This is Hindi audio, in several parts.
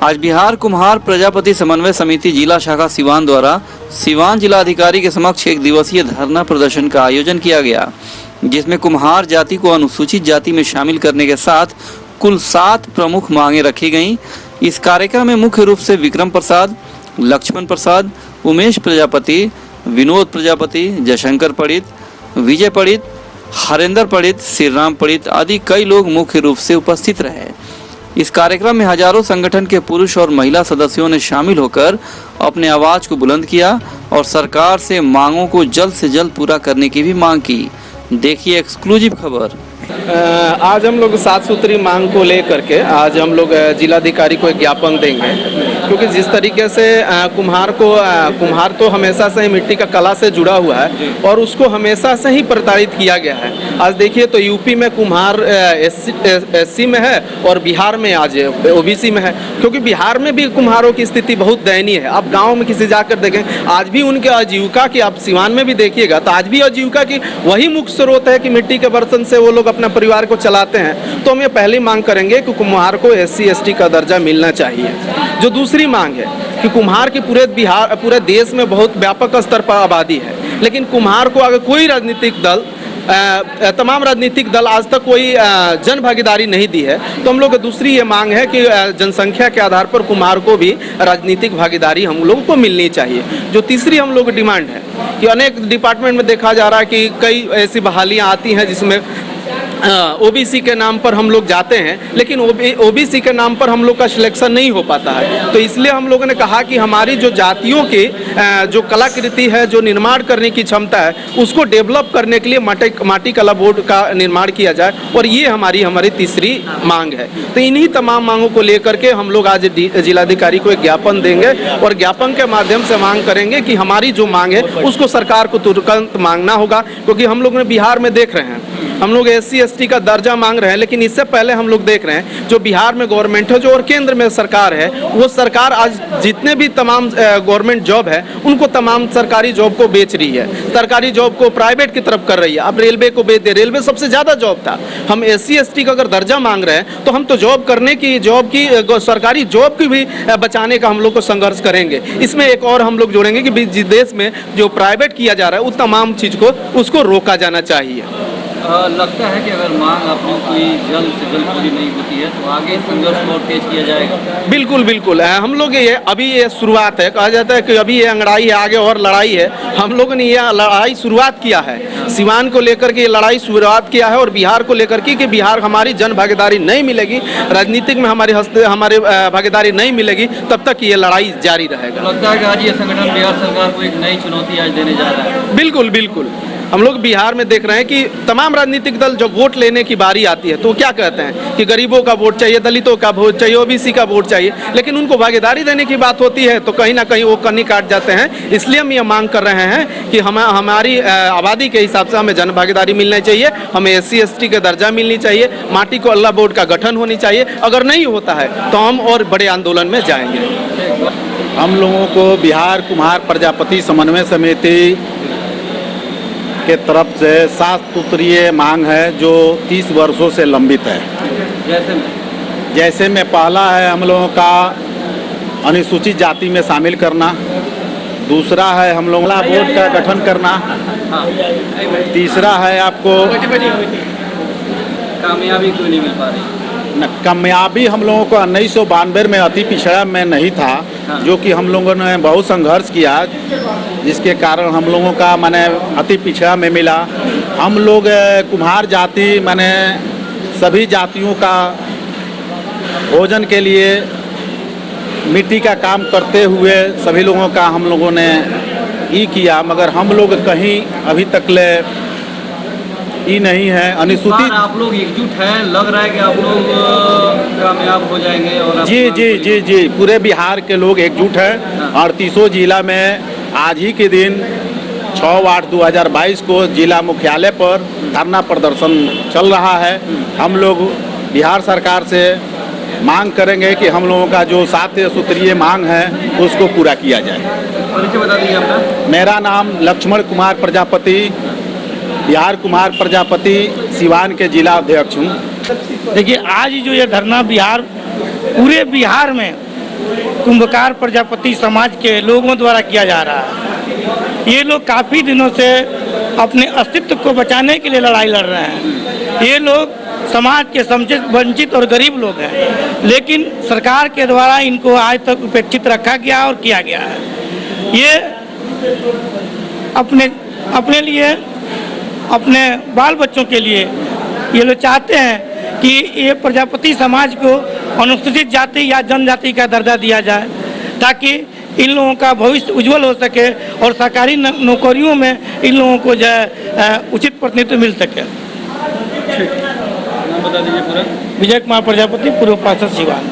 आज बिहार कुम्हार प्रजापति समन्वय समिति जिला शाखा सिवान द्वारा सिवान जिलाधिकारी के समक्ष एक दिवसीय धरना प्रदर्शन का आयोजन किया गया, जिसमें कुम्हार जाति को अनुसूचित जाति में शामिल करने के साथ कुल 7 प्रमुख मांगे रखी गईं। इस कार्यक्रम में मुख्य रूप से विक्रम प्रसाद, लक्ष्मण प्रसाद, उमेश प्रजापति, विनोद प्रजापति, जयशंकर पंडित, विजय पंडित, हरेंद्र पंडित, श्री राम पंडित आदि कई लोग मुख्य रूप से उपस्थित रहे। इस कार्यक्रम में हजारों संगठन के पुरुष और महिला सदस्यों ने शामिल होकर अपने आवाज को बुलंद किया और सरकार से मांगों को जल्द से जल्द पूरा करने की भी मांग की। देखिए एक्सक्लूसिव खबर। आज हम लोग 7 सूत्री मांग को लेकर के आज हम लोग जिलाधिकारी को एक ज्ञापन देंगे, क्योंकि जिस तरीके से कुम्हार तो हमेशा से ही मिट्टी का कला से जुड़ा हुआ है और उसको हमेशा से ही प्रताड़ित किया गया है। आज देखिए तो यूपी में कुम्हार एससी में है और बिहार में आज ओबीसी में है, क्योंकि बिहार में भी कुम्हारों की स्थिति बहुत दयनीय है। आप गाँव में किसी जाकर देखें, आज भी उनके आजीविका की, आप सिवान में भी देखिएगा तो आज भी आजीविका की वही मुख्य स्रोत है कि मिट्टी के बर्तन से वो लोग अपना परिवार को चलाते हैं। तो हम ये पहली मांग करेंगे कि कुम्हार को एससी एसटी का दर्जा मिलना चाहिए। जो दूसरी मांग है कि कुम्हार की पूरे देश में बहुत व्यापक स्तर पर आबादी है, लेकिन कुम्हार को अगर कोई राजनीतिक दल तमाम राजनीतिक दल आज तक कोई जन भागीदारी नहीं दी है, तो हम लोग दूसरी ये मांग है कि जनसंख्या के आधार पर कुम्हार को भी राजनीतिक भागीदारी हम लोगों को मिलनी चाहिए। जो तीसरी हम लोग डिमांड है कि अनेक डिपार्टमेंट में देखा जा रहा है कि कई ऐसी बहालियां आती हैं जिसमें ओबीसी के नाम पर हम लोग जाते हैं, लेकिन ओबीसी के नाम पर हम लोग का सिलेक्शन नहीं हो पाता है। तो इसलिए हम लोगों ने कहा कि हमारी जो जातियों की जो कलाकृति है, जो निर्माण करने की क्षमता है, उसको डेवलप करने के लिए माटी कला बोर्ड का निर्माण किया जाए, और ये हमारी तीसरी मांग है। तो इन्हीं तमाम मांगों को लेकर के हम लोग आज जिलाधिकारी को एक ज्ञापन देंगे और ज्ञापन के माध्यम से मांग करेंगे कि हमारी जो मांग है उसको सरकार को तुरंत मांगना होगा। क्योंकि हम लोग ने बिहार में देख रहे हैं, हम लोग एससी एसटी का दर्जा मांग रहे हैं, लेकिन इससे पहले हम लोग देख रहे हैं जो बिहार में गवर्नमेंट है, जो और केंद्र में सरकार है, वो सरकार आज जितने भी तमाम गवर्नमेंट जॉब है उनको तमाम सरकारी जॉब को बेच रही है, सरकारी जॉब को प्राइवेट की तरफ कर रही है। अब रेलवे को बेच दे, रेलवे सबसे ज़्यादा जॉब था। हम एससी एसटी का अगर दर्जा मांग रहे हैं तो हम तो सरकारी जॉब की भी बचाने का हम लोग को संघर्ष करेंगे। इसमें एक और हम लोग जोड़ेंगे कि जिस देश में जो प्राइवेट किया जा रहा है उस तमाम चीज़ को उसको रोका जाना चाहिए। लगता है कि अगर मांग अपनी कोई जल्द से जल्द पूरी नहीं होती है तो आगे संघर्ष और तेज किया जाएगा। बिल्कुल बिल्कुल, हम लोग ये शुरुआत है, कहा जाता है कि अभी ये अंगड़ाई है, आगे और लड़ाई है। हम लोगों ने ये लड़ाई शुरुआत किया है, सिवान को लेकर के ये लड़ाई शुरुआत किया है और बिहार को लेकर के कि बिहार हमारी जन भागीदारी नहीं मिलेगी, राजनीतिक में हमारे भागीदारी नहीं मिलेगी, तब तक ये लड़ाई जारी रहेगा। लगता है कि आज ये संगठन बिहार सरकार को एक नई चुनौती आज देने जा रहा है। बिल्कुल बिल्कुल, हम लोग बिहार में देख रहे हैं कि तमाम राजनीतिक दल जब वोट लेने की बारी आती है तो क्या कहते हैं कि गरीबों का वोट चाहिए, दलितों का वोट चाहिए, ओबीसी का वोट चाहिए, लेकिन उनको भागीदारी देने की बात होती है तो कहीं ना कहीं वो कन्नी काट जाते हैं। इसलिए हम ये मांग कर रहे हैं कि हमारी आबादी के हिसाब से हमें जन भागीदारी मिलनी चाहिए, हमें एससी एसटी का दर्जा मिलनी चाहिए, माटी कला बोर्ड का गठन होनी चाहिए। अगर नहीं होता है तो हम और बड़े आंदोलन में जाएंगे। हम लोगों को बिहार कुम्हार प्रजापति समन्वय समिति के तरफ से 7 सूत्रीय मांग है जो 30 वर्षों से लंबित है। जैसे में पहला है हम लोगों का अनुसूचित जाति में शामिल करना, दूसरा है हम लोगों का बोर्ड का गठन करना, तीसरा है आपको कामयाबी क्यों नहीं मिल पा रही? कामयाबी हम लोगों को 1992 में अति पिछड़ा में नहीं था, जो कि हम लोगों ने बहुत संघर्ष किया, जिसके कारण हम लोगों का माने अति पिछड़ा में मिला। हम लोग कुम्हार जाति माने सभी जातियों का भोजन के लिए मिट्टी का काम करते हुए सभी लोगों का हम लोगों ने ये किया, मगर हम लोग कहीं अभी तक ले ही नहीं है। अनुसूचित आप लोग एकजुट हैं, लग रहा है कि आप लोग कामयाब हो जाएंगे। और जी, पूरे बिहार के लोग एकजुट हैं। 38 जिला में आज ही के दिन 6/8/2022 को जिला मुख्यालय पर धरना प्रदर्शन चल रहा है। हम लोग बिहार सरकार से मांग करेंगे कि हम लोगों का जो 7 सूत्रीय मांग है उसको पूरा किया जाए। परिचय बता दीजिए अपना। मेरा नाम लक्ष्मण कुमार प्रजापति, बिहार कुम्हार प्रजापति सिवान के जिला अध्यक्ष हूँ। देखिए आज जो ये धरना पूरे बिहार में कुंभकार प्रजापति समाज के लोगों द्वारा किया जा रहा है। ये लोग काफ़ी दिनों से अपने अस्तित्व को बचाने के लिए लड़ाई लड़ रहे हैं। ये लोग समाज के समुचित वंचित और गरीब लोग हैं, लेकिन सरकार के द्वारा इनको आज तक उपेक्षित रखा गया और किया गया है। ये अपने लिए, अपने बाल बच्चों के लिए ये लोग चाहते हैं कि ये प्रजापति समाज को अनुसूचित जाति या जनजाति का दर्जा दिया जाए, ताकि इन लोगों का भविष्य उज्जवल हो सके और सरकारी नौकरियों में इन लोगों को जो है उचित प्रतिनिधित्व मिल सके। नाम बता दीजिए पूरा। विजय कुमार प्रजापति, पूर्व पार्षद सिवान।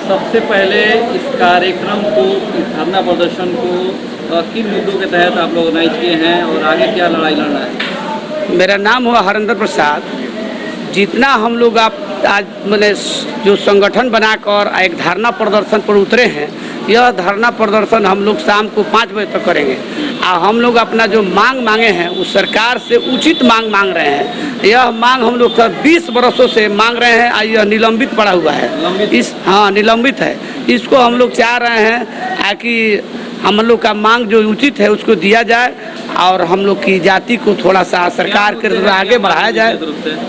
सबसे पहले इस कार्यक्रम को, इस धरना प्रदर्शन को किन मुद्दों के तहत आप लोग ऑर्गेनाइज किए हैं और आगे क्या लड़ाई लड़ना है? मेरा नाम हुआ हरेंद्र प्रसाद। जितना हम लोग आज मैंने जो संगठन बनाकर एक धरना प्रदर्शन पर उतरे हैं, यह धरना प्रदर्शन हम लोग शाम को 5 बजे तक करेंगे। हम लोग अपना जो मांग मांगे हैं उस सरकार से उचित मांग मांग रहे हैं। यह मांग हम लोग 20 बरसों से मांग रहे हैं। यह निलंबित पड़ा हुआ है, निलंबित है। इसको हम लोग चाह रहे हैं कि हम लोग का मांग जो उचित है उसको दिया जाए और हम लोग की जाति को थोड़ा सा सरकार के द्वारा आगे बढ़ाया जाए।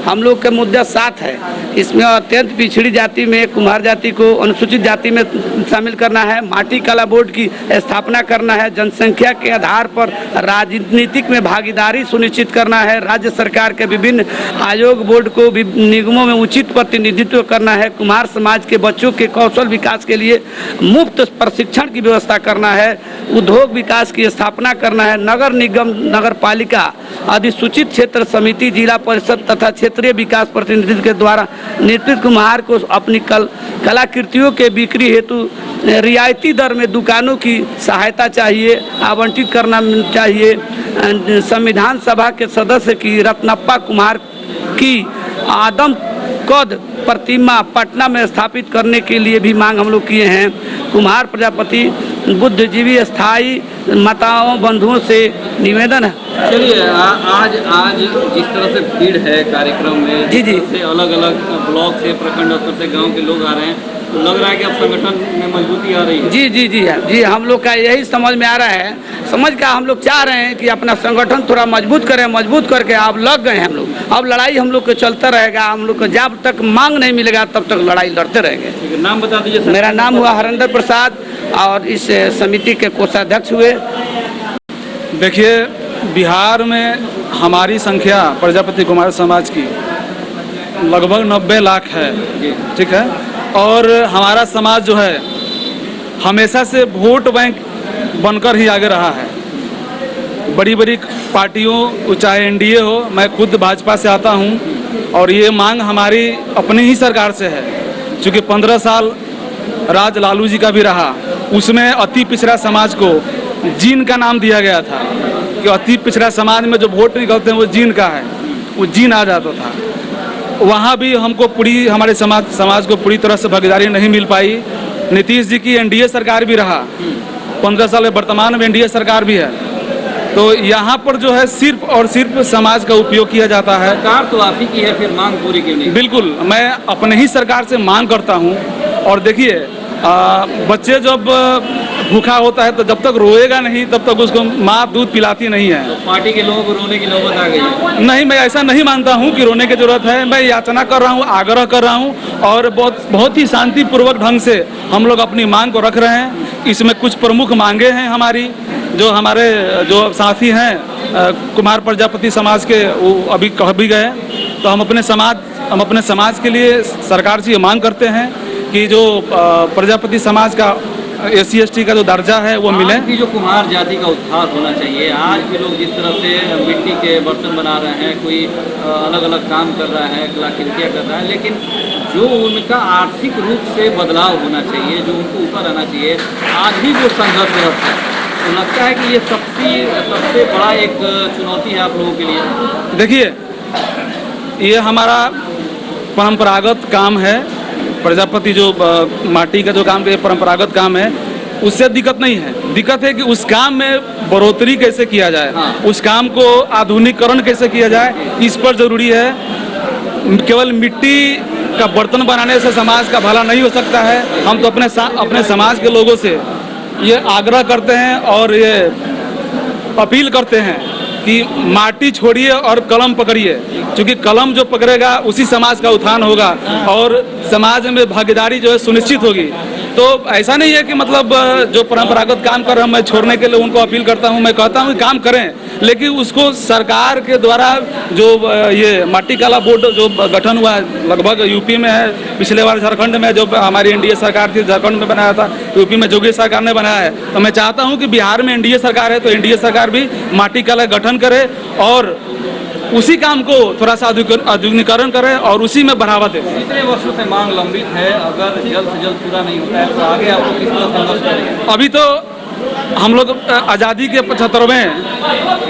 हम लोग का मुद्दा 7 है। इसमें अत्यंत पिछड़ी जाति में कुम्हार जाति को अनुसूचित जाति में शामिल करना है, माटी कला बोर्ड की स्थापना करना है, जनसंख्या के आधार पर राजनीतिक में भागीदारी सुनिश्चित करना है, राज्य सरकार के विभिन्न आयोग बोर्ड को निगमों में उचित प्रतिनिधित्व करना है, कुम्हार समाज के बच्चों के कौशल विकास के लिए मुफ्त प्रशिक्षण की व्यवस्था करना है, उद्योग विकास की स्थापना करना है, नगर निगम, नगर पालिका, अधिसूचित क्षेत्र समिति, जिला परिषद तथा क्षेत्रीय विकास प्रतिनिधि के द्वारा नेतृत्व कुम्हार को अपनी कलाकृतियों के बिक्री हेतु रियायती दर में दुकानों की सहायता चाहिए, आवंटित करना चाहिए। संविधान सभा के सदस्य की रत्नप्पा कुम्हार की आदम कद प्रतिमा पटना में स्थापित करने के लिए भी मांग हम लोग किए हैं। कुम्हार प्रजापति बुद्धिजीवी स्थायी माताओं बंधुओं से निवेदन है। चलिए, आज जिस तरह से भीड़ है कार्यक्रम में, जी से अलग अलग ब्लॉक से, प्रखंड स्तर से गांव के लोग आ रहे हैं, तो लग रहा है कि अब संगठन में मजबूती आ रही है। जी, हम लोग का यही समझ में आ रहा है। समझ का हम लोग चाह रहे हैं कि अपना संगठन थोड़ा मजबूत करें, मजबूत करके अब लग गए हैं हम लोग। अब लड़ाई हम लोग को चलता रहेगा। हम लोग को जब तक मांग नहीं मिलेगा तब तक लड़ाई लड़ते रहेंगे। नाम बता दीजिए सर। मेरा नाम हुआ हरेंद्र प्रसाद और इस समिति के कोषाध्यक्ष हुए। देखिए, बिहार में हमारी संख्या प्रजापति कुम्हार समाज की लगभग 90 लाख है, ठीक है। और हमारा समाज जो है हमेशा से वोट बैंक बनकर ही आगे रहा है। बड़ी बड़ी पार्टियों, चाहे एनडीए हो, मैं खुद भाजपा से आता हूं और ये मांग हमारी अपनी ही सरकार से है। क्योंकि 15 साल राज लालू जी का भी रहा, उसमें अति पिछड़ा समाज को जीन का नाम दिया गया था कि अति पिछड़ा समाज में जो वोट निकलते हैं वो जीन का है, वो जीन आ जाता था। वहाँ भी हमको पूरी, हमारे समाज को पूरी तरह से भागीदारी नहीं मिल पाई। नीतीश जी की एनडीए सरकार भी रहा 15 साल में, वर्तमान में एनडीए सरकार भी है। तो यहाँ पर जो है सिर्फ और सिर्फ समाज का उपयोग किया जाता है। सरकार तो आप ही की है, फिर मांग पूरी क्यों नहीं? बिल्कुल, मैं अपने ही सरकार से मांग करता हूँ। और देखिए, बच्चे जब भूखा होता है तो जब तक रोएगा नहीं तब तक उसको माँ दूध पिलाती नहीं है। तो पार्टी के लोगों को रोने की नौबत आ गई है? नहीं, मैं ऐसा नहीं मानता हूँ कि रोने की जरूरत है। मैं याचना कर रहा हूँ, आग्रह कर रहा हूँ और बहुत ही शांतिपूर्वक ढंग से हम लोग अपनी मांग को रख रहे हैं। इसमें कुछ प्रमुख मांगे हैं हमारी, जो हमारे जो साथी हैं कुम्हार प्रजापति समाज के, वो अभी कह भी गए। तो हम अपने समाज के लिए सरकार से ये मांग करते हैं कि जो प्रजापति समाज का SC/ST का जो दर्जा है वो मिले। की जो कुम्हार जाति का उत्थान होना चाहिए। आज भी लोग जिस तरह से मिट्टी के बर्तन बना रहे हैं, कोई अलग अलग काम कर रहा है, कलाकृतियाँ कर रहा है, लेकिन जो उनका आर्थिक रूप से बदलाव होना चाहिए, जो उनको ऊपर आना चाहिए, आज भी जो संघर्षरत है, तो लगता है कि ये सबसे बड़ा एक चुनौती है आप लोगों के लिए। देखिए, ये हमारा परंपरागत काम है। प्रजापति जो माटी का जो काम है, परंपरागत काम है, उससे दिक्कत नहीं है। दिक्कत है कि उस काम में बढ़ोतरी कैसे किया जाए, उस काम को आधुनिकीकरण कैसे किया जाए, इस पर जरूरी है। केवल मिट्टी का बर्तन बनाने से समाज का भला नहीं हो सकता है। हम तो अपने समाज के लोगों से ये आग्रह करते हैं और ये अपील करते हैं कि माटी छोड़िए और कलम पकड़िए, क्योंकि कलम जो पकड़ेगा उसी समाज का उत्थान होगा और समाज में भागीदारी जो है सुनिश्चित होगी। तो ऐसा नहीं है कि मतलब जो परंपरागत काम कर रहे हैं मैं छोड़ने के लिए उनको अपील करता हूं। मैं कहता हूं कि काम करें, लेकिन उसको सरकार के द्वारा जो ये माटी कला बोर्ड जो गठन हुआ है, लगभग यूपी में है, पिछले बार झारखंड में जो हमारी एनडीए सरकार थी झारखंड में बनाया था, यूपी में जोगी सरकार ने बनाया है। तो मैं चाहता हूँ कि बिहार में एनडीए सरकार है तो एनडीए सरकार भी माटी कला गठन करे और उसी काम को थोड़ा सा आधुनिकीकरण करे और उसी में बढ़ावा दे। कितने वर्षों से मांग लंबित है, अगर जल्द से जल्द पूरा नहीं होता है तो आगे आपको किस तरह संघर्ष करेंगे? अभी तो हम लोग आज़ादी के 75वें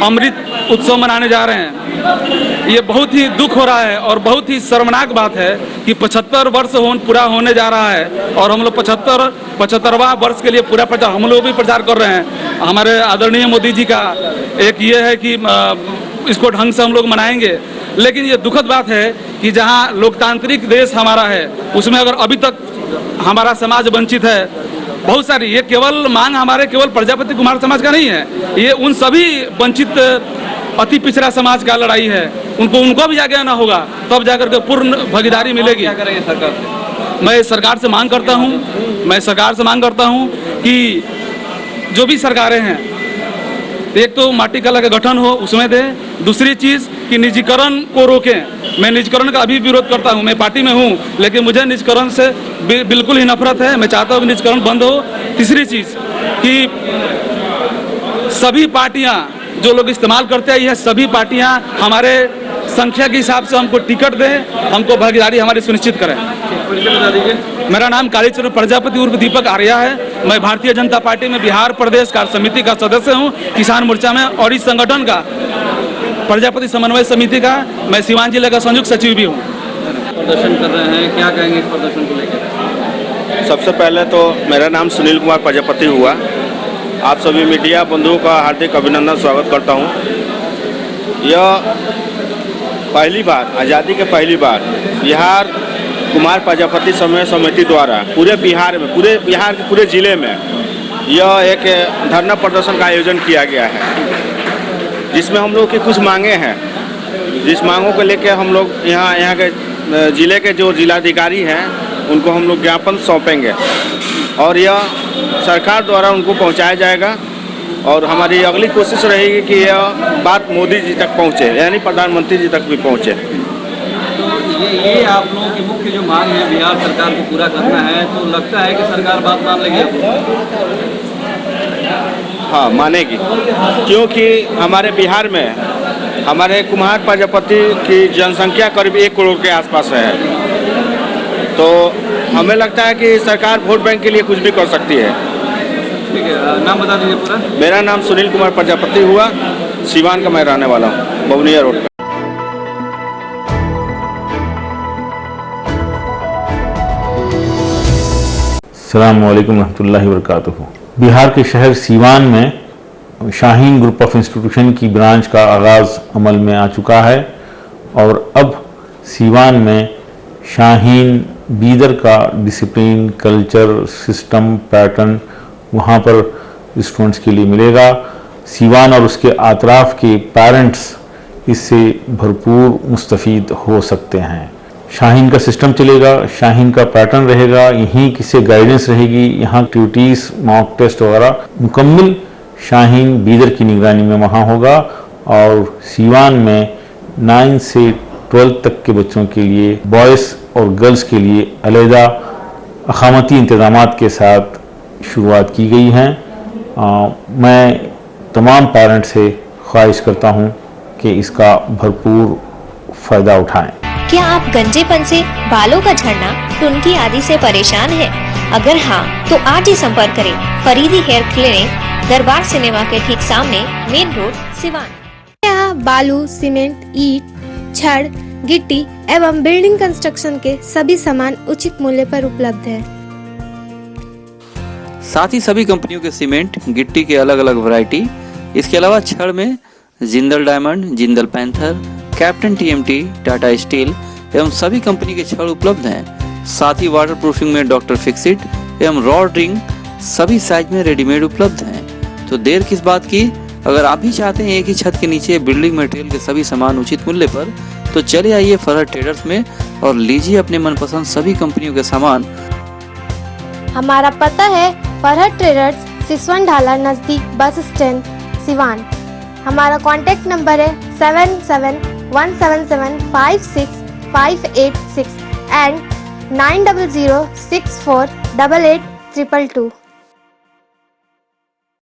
अमृत उत्सव मनाने जा रहे हैं। ये बहुत ही दुख हो रहा है और बहुत ही शर्मनाक बात है कि 75 वर्ष पूरा होने जा रहा है और हम लोग 75वां वर्ष के लिए पूरा प्रचार हम लोग भी प्रचार कर रहे हैं। हमारे आदरणीय मोदी जी का एक ये है कि इसको ढंग से हम लोग मनाएंगे, लेकिन ये दुखद बात है कि जहाँ लोकतांत्रिक देश हमारा है उसमें अगर अभी तक हमारा समाज वंचित है। बहुत सारी ये केवल मांग हमारे केवल प्रजापति कुमार समाज का नहीं है, ये उन सभी वंचित अति पिछड़ा समाज का लड़ाई है। उनको भी आगे आना होगा, तब जाकर के पूर्ण भागीदारी मिलेगी। क्या करेंगे सरकार से? मैं सरकार से मांग करता हूँ कि जो भी सरकारें हैं, एक तो माटी कला का गठन हो उसमें दे, दूसरी चीज़ कि निजीकरण को रोकें। मैं निजीकरण का अभी विरोध करता हूं, मैं पार्टी में हूं, लेकिन मुझे निजीकरण से बिल्कुल ही नफरत है। मैं चाहता हूं कि निजीकरण बंद हो। तीसरी चीज़ कि सभी पार्टियां जो लोग इस्तेमाल करते हैं, यह सभी पार्टियां हमारे संख्या के हिसाब से हमको टिकट दें, हमको भागीदारी हमारी सुनिश्चित करें। मेरा नाम कालीचरण प्रजापति उर्फ दीपक आर्या है। मैं भारतीय जनता पार्टी में बिहार प्रदेश कार्य समिति का सदस्य हूं, किसान मोर्चा में, और इस संगठन का प्रजापति समन्वय समिति का मैं सीवान जिले का संयुक्त सचिव भी हूं। प्रदर्शन कर रहे हैं, क्या कहेंगे इस प्रदर्शन को लेकर? सबसे पहले तो मेरा नाम सुनील कुमार प्रजापति हुआ। आप सभी मीडिया बंधुओं का हार्दिक अभिनंदन स्वागत करता हूं। यह पहली बार, आज़ादी के पहली बार बिहार कुमार प्रजापति समन्वय समिति द्वारा पूरे बिहार के पूरे ज़िले में यह एक धरना प्रदर्शन का आयोजन किया गया है, जिसमें हम लोग की कुछ मांगे हैं। जिस मांगों को लेकर हम लोग यहाँ के ज़िले के जो जिलाधिकारी हैं उनको हम लोग ज्ञापन सौंपेंगे और यह सरकार द्वारा उनको पहुँचाया जाएगा। और हमारी अगली कोशिश रहेगी कि यह बात मोदी जी तक पहुँचे, यानी प्रधानमंत्री जी तक भी पहुँचे। तो ये आप लोगों की मुख्य जो मांग है बिहार सरकार को पूरा करना है, तो लगता है कि सरकार बात मान लेगी? हाँ, मानेगी, क्योंकि हमारे बिहार में हमारे कुमार प्रजापति की जनसंख्या करीब 1 करोड़ के आसपास है। तो हमें लगता है कि सरकार वोट बैंक के लिए कुछ भी कर सकती है। ठीक है, नाम बता दीजिए पूरा। मेरा नाम सुनील कुमार प्रजापति हुआ, सीवान का मैं रहने वाला हूँ, बवनिया रोड पर। अस्सलाम वालेकुम रहमतुल्लाहि व बरकातुहू। बिहार के शहर सीवान में शाहीन ग्रुप ऑफ इंस्टीट्यूशन की ब्रांच का आगाज़ अमल में आ चुका है और अब सीवान में शाहीन बीदर का डिसिप्लिन, कल्चर, सिस्टम, पैटर्न वहाँ पर स्टूडेंट्स के लिए मिलेगा। सीवान और उसके आतराफ़ के पेरेंट्स इससे भरपूर मुस्तफ़ीद हो सकते हैं। शाहीन का सिस्टम चलेगा, शाहीन का पैटर्न रहेगा, यहीं किसी गाइडेंस रहेगी, यहाँ एक्टिविटीज़, मॉक टेस्ट वगैरह मुकम्मल शाहीन बीदर की निगरानी में वहाँ होगा। और सीवान में 9 से 12 तक के बच्चों के लिए, बॉयज़ और गर्ल्स के लिए अलहदा अखामती इंतज़ामात के साथ शुरुआत की गई हैं। मैं तमाम पेरेंट्स से ख्वाहिश करता हूँ कि इसका भरपूर फ़ायदा उठाएं। क्या आप गंजेपन से, बालों का झड़ना, टुनकी आदि से परेशान हैं? अगर हाँ, तो आज ही संपर्क करें फरीदी हेयर क्लिनिक, दरबार सिनेमा के ठीक सामने, मेन रोड, सिवान। यहाँ बालू, सीमेंट, ईट, छड़, गिट्टी एवं बिल्डिंग कंस्ट्रक्शन के सभी सामान उचित मूल्य पर उपलब्ध है। साथ ही सभी कंपनियों के सीमेंट, गिट्टी के अलग अलग वैरायटी, इसके अलावा छड़ में Jindal diamond, Jindal panther, captain TMT, Tata steel, एवं सभी कंपनी के छड़ उपलब्ध हैं। साथ ही वाटर प्रूफिंग में डॉक्टर फिक्सिट एवं रॉड रिंग सभी साइज में रेडीमेड उपलब्ध हैं। तो देर किस बात की, अगर आप भी चाहते हैं एक ही छत के नीचे बिल्डिंग मटेरियल के सभी सामान उचित मूल्य पर, तो चले आइए फरहत ट्रेडर्स में और लीजिए अपने मनपसंद सभी कंपनियों के सामान। हमारा पता है फरहत ट्रेडर्स, सिसवन ढाला नजदीक बस स्टैंड, सिवान। हमारा कॉन्टैक्ट नंबर है 7717756586 एंड 9006488822।